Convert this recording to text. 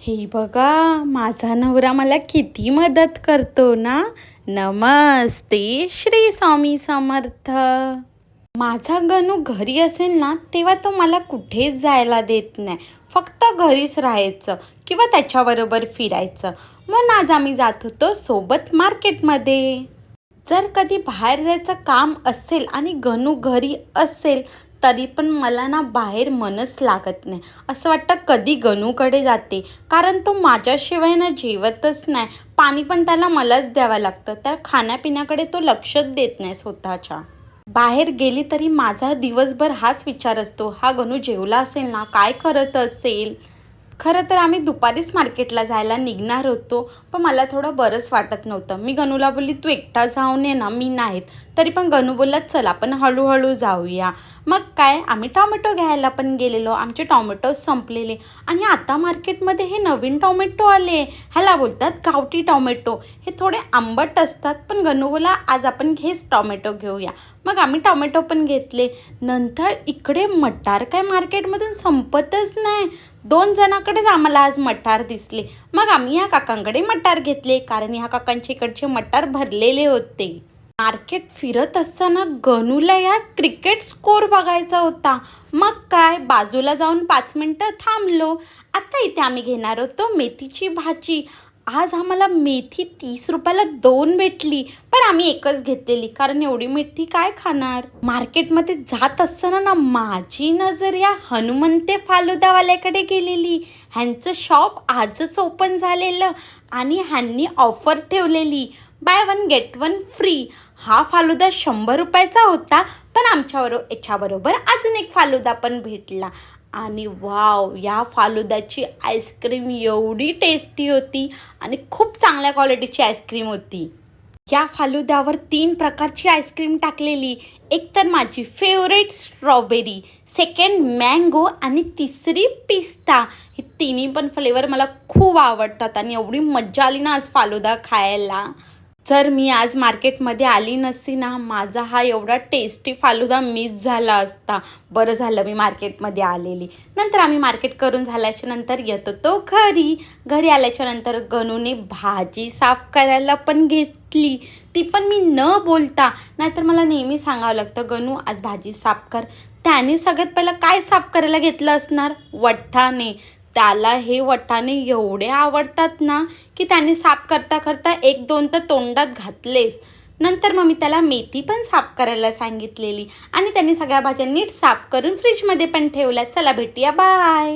हे बघा, माझा नवरा मला किती मदत करतो ना. नमस्ते श्री स्वामी समर्थ. माझा गणू घरी असेल ना तेव्हा तो मला कुठेच जायला देत नाही. फक्त घरीच राहायचं किंवा त्याच्याबरोबर फिरायचं. मग आज आम्ही जात होतो सोबत मार्केटमध्ये. जर कधी बाहेर जायचं काम असेल आणि गणू घरी असेल तरी पण मला ना बाहेर मनच लागत नाही. असं वाटतं कधी गणूकडे जाते, कारण तो माझ्याशिवाय ना जेवतच नाही. पाणी पण त्याला मलाच द्यावं लागतं. त्या खाण्यापिण्याकडे तो लक्षच देत नाही स्वतःच्या. बाहेर गेली तरी माझा दिवसभर हाच विचार असतो, हा गणू जेवला असेल ना, काय करत असेल. खरं तर आम्ही दुपारीच मार्केटला जायला निघणार होतो, पण मला थोडं बरंच वाटत नव्हतं. मी गणूला बोलली, तू एकटा जाऊन ये ना, मी नाहीत. तरी पण गणू बोलला, चल आपण हळूहळू जाऊया. मग काय, आम्ही टॉमॅटो घ्यायला पण गेलेलो. आमचे टॉमॅटो संपलेले आणि आता मार्केटमध्ये हे नवीन टॉमॅटो आले. ह्याला बोलतात गावठी टॉमॅटो. हे थोडे आंबट असतात, पण गणू बोला आज आपण हेच टॉमॅटो घेऊया. मग आम्ही टॉमॅटो पण घेतले. नंतर इकडे मटार काय मार्केटमधून संपतच नाही. 2 जणांकडेच आम्हाला आज मटार दिसले. मग आम्ही ह्या काकांकडे मटार घेतले, कारण ह्या काकांच्या इकडचे मटार भरलेले होते. मार्केट फिरत असताना गणूला या क्रिकेट स्कोर बघायचा होता. मग काय, बाजूला जाऊन 5 मिनटं थांबलो. आता इथे आम्ही घेणार होतो मेथीची भाजी. आज आम्हाला मेथी 30 रुपयाला 2 भेटली, पण आम्ही एकच घेतलेली, कारण एवढी मेथी काय खाणार. मार्केटमध्ये जात असताना ना माझी नजर या हनुमंते फालुदावाल्याकडे गेलेली. ह्यांचं शॉप आजच ओपन झालेलं आणि ह्यांनी ऑफर ठेवलेली, बाय 1 गेट 1 फ्री. हा फालुदा 100 रुपयाचा होता, पण याच्याबरोबर अजून एक फालुदा पण भेटला. आणि वाव, या फालुदाची आईस्क्रीम एवढी टेस्टी होती आणि खूप चांगल्या क्वालिटीची आईस्क्रीम होती. या फालुद्यावर 3 प्रकारची आईस्क्रीम टाकलेली. एक तर माझी फेवरेट स्ट्रॉबेरी, सेकंड मँगो आणि तिसरी पिस्ता. हे तिन्ही पण फ्लेवर मला खूप आवडतात आणि एवढी मज्जा आली ना आज फालुदा खायला. जर मी आज मार्केटमध्ये आली नसती ना, माझा हा एवढा टेस्टी फालुदा मिस झाला असता. बरं झालं मी मार्केटमध्ये आलेली. नंतर आम्ही मार्केट करून झाल्याच्या नंतर येत होतो घरी. घरी आल्याच्या नंतर गणूने भाजी साफ करायला पण घेतली, ती पण मी न बोलता. नाहीतर मला नेहमी सांगावं लागतं, गणू आज भाजी साफ कर. त्याने सगळ्यात पहिलं काय साफ करायला घेतलं असणार, वाटाणे. त्याला हे वाटाणे एवढे आवडतात ना, की त्याने साफ करता करता 1-2 तर तोंडात घातलेच. नंतर मग मी त्याला मेथी पण साफ करायला सांगितलेली आणि त्यांनी सगळ्या भाज्या नीट साफ करून फ्रीजमध्ये पण ठेवल्या. चला भेटूया, बाय.